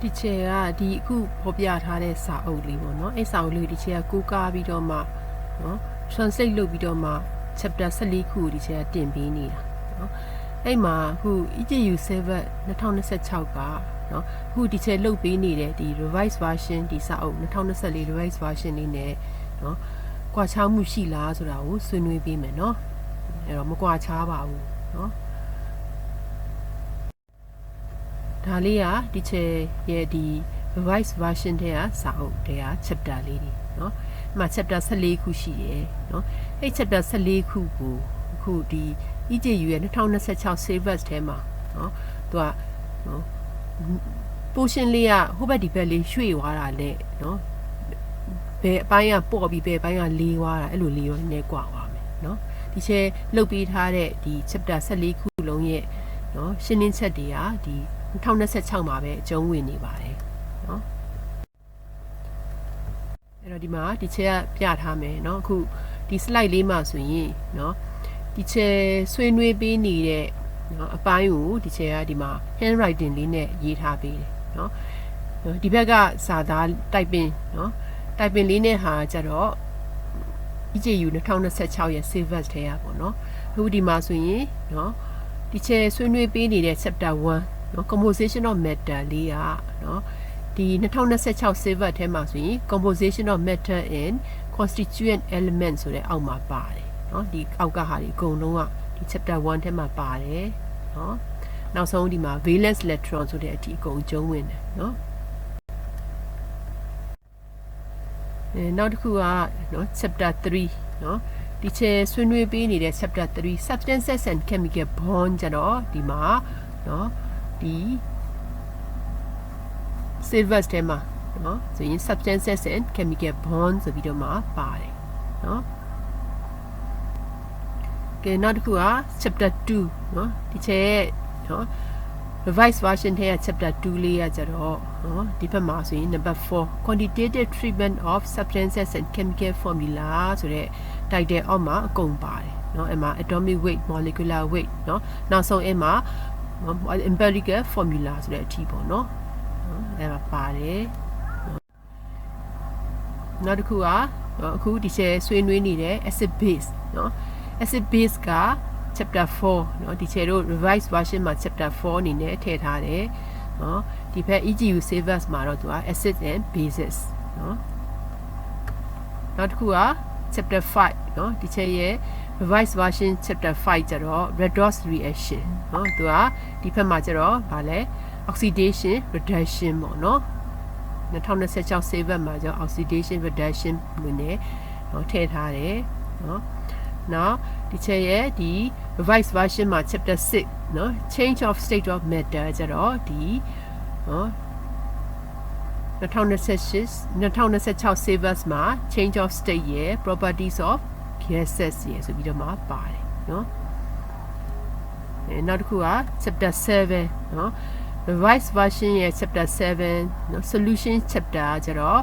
ဒီချေကဒီအခုဖော်ပြထားတဲ့စာအုပ်လေးပေါ့နော်အဲ့စာအုပ်လေးဒီချေကကိုးကားပြီးတော့မှနော် translate လုပ်ပြီးတော့မှ chapter 14ခုဒီချေကတင်ပေးနေတာနော်အဲ့မှာအခု EJU 7 2026ကနော်အခုဒီချေလုပ်ပေးနေတဲ့ဒီ revised version ဒီစာအုပ်2024 revised version လေးနဲ့နော်ကွာခြားမှုရှိလားဆိုတာကိုဆွေးနွေးပေးမယ်နော်အဲ့တော့မကွာခြားပါဘူးနော်ဒါလေးကဒီချေရဲ့ဒီ revised version တဲ့စာအုပ်တဲ့ chapter လေးတွေเนาะဒီမှာ chapter 14ခုရှိတယ်เนาะအဲ့ chapter 14ခုကိုအခုဒီ EJU ရဲ့2026 syllabus ထဲမှာเนาะသူကเนาะ portion လေးကဟိုဘက်ဒီဘက်လေးရွှေ့သွားတာလေเนาะဘယ်အပိုင်းကပေါ့ပြီးဘယ်အပိုင်းကလေးသွားတာအဲ့လိုလေးရောနည်းနည်းကွာသွားမယ်เนาะဒီချေလုတ်ပေးထားတဲ့ဒီ chapter 14ခုလုံးရဲ့เนาะရှင်းလင်းချက်တွေကဒီ2026မှာပဲအကျုံးဝင်နေပါတယ်เนาะအဲ့တော့ဒီမှာဒီချက်ကပြထားမယ်เนาะအခုဒီ slide လေးမှာဆိုရင်เนาะဒီချက်ဆွေးနွေးပေးနေတဲ့เนาะအပိုင်းကိုဒီချက်ကဒီမှာ handwriting လေးနဲ့ရေးထားပေးတယ်เนาะဒီဘက်ကစာသား typing เนาะ typing လေးနဲ့ဟာကြတော့ EJU 2026ရဲ့ syllabus ထဲရပေါ့เนาะအခုဒီမှာဆိုရင်เนาะဒီချက်ဆွေးနွေးပေးနေတဲ့ chapter 1เนาะ composition of matter လေးကเนาะဒီ2026 syllabus ထဲမှာဆိုရင် composition of matter and constituent element ဆိုတဲ့အောက်မှာပါတယ်เนาะဒီအောက်ကဟာဒီအကုန်လုံးကဒီ chapter 1ထဲမှာပါတယ်เนาะနောက်ဆုံးဒီမှာ valence electron ဆိုတဲ့အထိအကုန်ကျုံးဝင်တယ်เนาะနောက်တစ်ခုကเนาะ chapter 3เนาะဒီချက်ဆွေးနွေးပေးနေတဲ့ chapter 3 substances and chemical bond ကျတော့ဒီမှာเนาะဒီ syllabus ထဲမှာเนาะဆိုရင် substances and chemical bond ဆိုပြီးတော့မှပါတယ်เนาะကဲနောက်တစ်ခုက chapter 2เนาะဒီချက်เนาะ revised version ထဲက chapter 2လေးကကြတော့เนาะဒီဘက်မှာဆိုရင် number 4 quantitative treatment of substances and chemical formula ဆိုတဲ့ title အောက်မှာအကုန်ပါတယ်เนาะအဲ့မှာ atomic weight molecular weight เนาะနောက်ဆုံးအဲ့မှာ empirical formula ဆိုတဲ့အထိပေါ့เนาะအဲ့မှာပါတယ်နောက်တစ်ခုကအခုဒီချက်ဆွေးနွေးနေတဲ့ acid base เนาะ acid base က chapter 4เนาะဒီချက်တို့ revised version မှာ chapter 4အနေနဲ့ထည့်ထားတယ်เนาะဒီဘက် EJU syllabus မှာတော့သူက acid and bases เนาะနောက်တစ်ခုက chapter 5เนาะဒီချက်ရဲ့ revised version chapter 5ကျတော့ redox reaction เนาะသူကဒီဘက်မှာကျတော့ဗာလဲ oxidation reduction ပေါ့เนาะ2026 syllabus မှာကျတော့ oxidation reduction လို့ねเนาะထည့်ထားတယ်เนาะနောက်ဒီချက်ရဲ့ဒီ revised version မှာ chapter 6เนาะ change of state of matter ကျတော့ဒီเนาะ2026 syllabus မှာ change of state ရဲ့ properties of gases ရဲ့ဆိုပြီးတော့မှပါတယ်เนาะနောက်တစ်ခုက chapter 7เนาะ revised version ရဲ့ chapter 7เนาะ solution chapter ကျတော့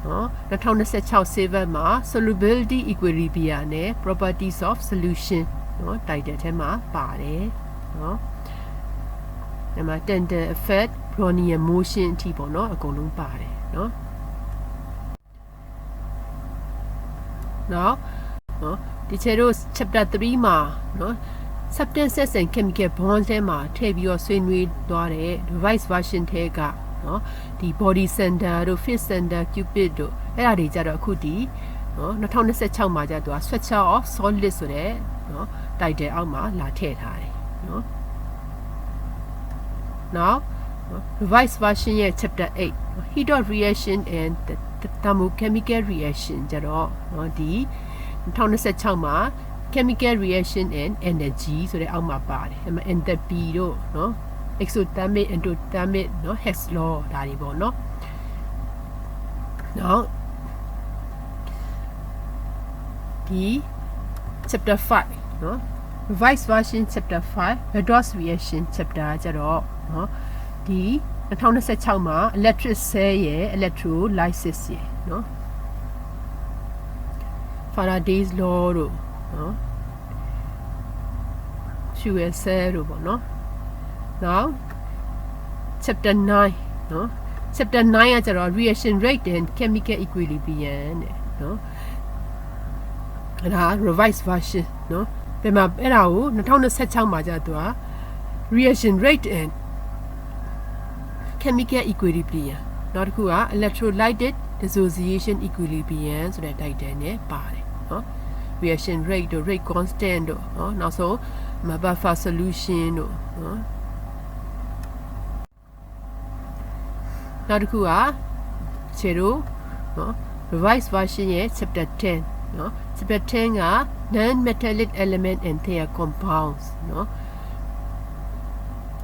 เนาะ2026 syllabus မှာ solubility equilibrium နဲ့ properties of solution เนาะ title ထဲမှာပါတယ်เนาะဒီမှာ tensor effect Brownian motion အထိပေါ့เนาะအကုန်လုံးပါတယ်เนาะနောက်เนาะဒီချက်တို့ chapter 3မှာเนาะ substances and chemical bonds ထဲမှာထည့်ပြီးတော့ဆွေးနွေးသွားတဲ့ revised version ထဲကเนาะဒီ body center တို့ fit center cupid တို့အဲ့ဒါတွေကြတော့အခုဒီเนาะ2026မှာကျတော့ structure of solid ဆိုတဲ့เนาะ title အောက်မှာလာထည့်ထားတယ်เนาะနောက် revised version ရဲ့ chapter 8 heat of reaction and the thermochemical reaction ကြတော့เนาะဒီ2026မှာ chemical reaction and energy ဆိုတဲ့အောက်မှာပါတယ်အဲ့မှာ enthalpy တို့เนาะexothermic endothermic เนาะ Hess law ဒါတွေပေါ့เนาะနောက်ဒီ chapter 5เนาะ revised version chapter 5 redox reaction chapter ကြတော့เนาะဒီ2026မှာ electric cell ရဲ့ electrolysis ရဲ့เนาะ Faraday's law တို့เนาะ fuel cell တို့ပေါ့เนาะNow chapter 9เนาะ chapter 9ကကျတော့ reaction rate and chemical equilibrium တဲ့နော်အဲ့ဒါ revised version နော်ဒီမှာအဲ့ဒါကို2026မှာကျတော့ reaction rate and chemical equilibrium နောက်တစ်ခုက electrolyte dissociation equilibrium ဆိုတဲ့ title နဲ့ပါတယ်နော် reaction rate တို့ rate constant တို့နော်နောက်ဆုံး buffer solution တို့နော်နောက်တစ်ခုကခြေတို့နော် revised version ရဲ့ chapter 10နော် chapter 10က non metallic element and their compounds နော်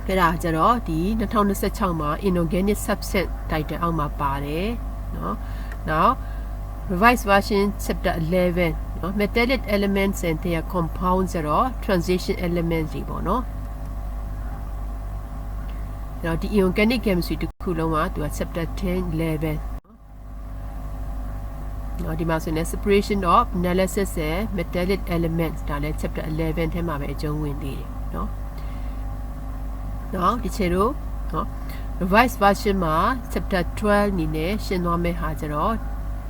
အဲ့ဒါကြတော့ဒီ2026မှာ inorganic subset title အောက်မှာပါတယ်နော်နောက် revised version chapter 11နော် metallic elements and their compounds ကြတော့ transition elements တွေပေါ့နော်အဲ့တော့ဒီ inorganic chemistry တစ်ခုလုံးကသူက chapter 10 11နော်ဒီမှာဆိုရင် separation of analysis and metallic elements ဒါလည်း chapter 11ထဲမှာပဲအကျုံးဝင်နေတယ်နော်နော်ဒီချေတို့နော် revised version မှာ chapter 12အနေနဲ့ရှင်းသွားမယ့်ဟာကြတော့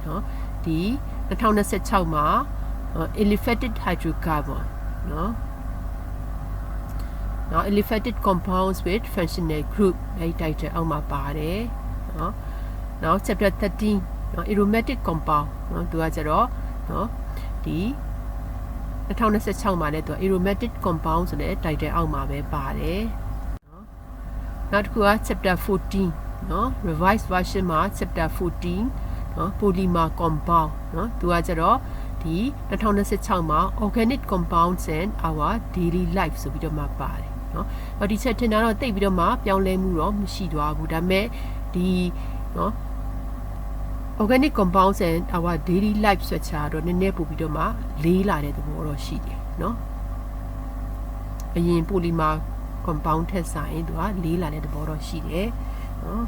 နော်ဒီ2026မှာ aliphatic hydrocarbon နော်နော် aliphatic compounds with functional group အဲ့ title အောက်မှာပါတယ်နော်နောက် chapter 13နော် aromatic compound နော်သူကကြတော့နော်ဒီ2026မှာလည်းသူ aromatic compound ဆိုတဲ့ title အောက်မှာပဲပါတယ်နော်နောက်တစ်ခုက chapter 14နော် revised version မှာ chapter 14နော် polymer compound နော်သူကကြတော့ဒီ2026မှာ organic compounds and our daily life ဆိုပြီးတော့မှပါတယ်နော်ဟောဒီချက်ထင်တာတော့တိတ်ပြီးတော့မှပြောင်းလဲမှုတော့မရှိသွားဘူးဒါပေမဲ့ဒီနော် organic compounds and our daily life ဆိုချာတော့နည်းနည်းပို့ပြီးတော့မှလေးလာတဲ့သဘောတော့ရှိတယ်နော်အရင် polymer compound ထက်ဆိုင်သူကလေးလာတဲ့သဘောတော့ရှိတယ်နော်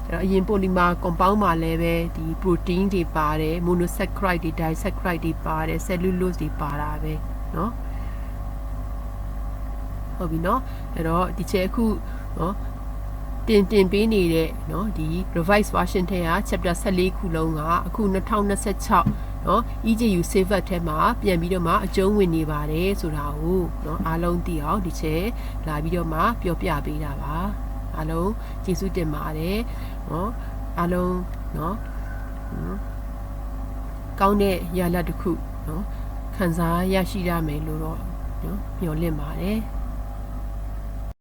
အဲ့တော့အရင် polymer compound မှာလည်းပဲဒီ protein တွေပါတယ် monosaccharide တွေ disaccharide တွေပါတယ် cellulose တွေပါတာပဲနော်ဟုတ်ပြီနော်အဲ့တော့ဒီချက်အခုနော်တင်ပေးနေတဲ့နော်ဒီ revised version ထဲက chapter 14ခုလုံးကအခု2026နော် EJU Saver ထဲမှာပြန်ပြီးတော့မှအကျုံးဝင်နေပါတယ်ဆိုတာကိုနော်အားလုံးသိအောင်ဒီချက်လာပြီးတော့မှပြောပြပေးတာပါအားလုံးကျေးဇူးတင်ပါတယ်နော်အားလုံးနော်ကောင်းတဲ့ရလဒ်တစ်ခုနော်ခံစားရရှိရမယ်လို့တော့နော်မျှော်လင့်ပါတယ်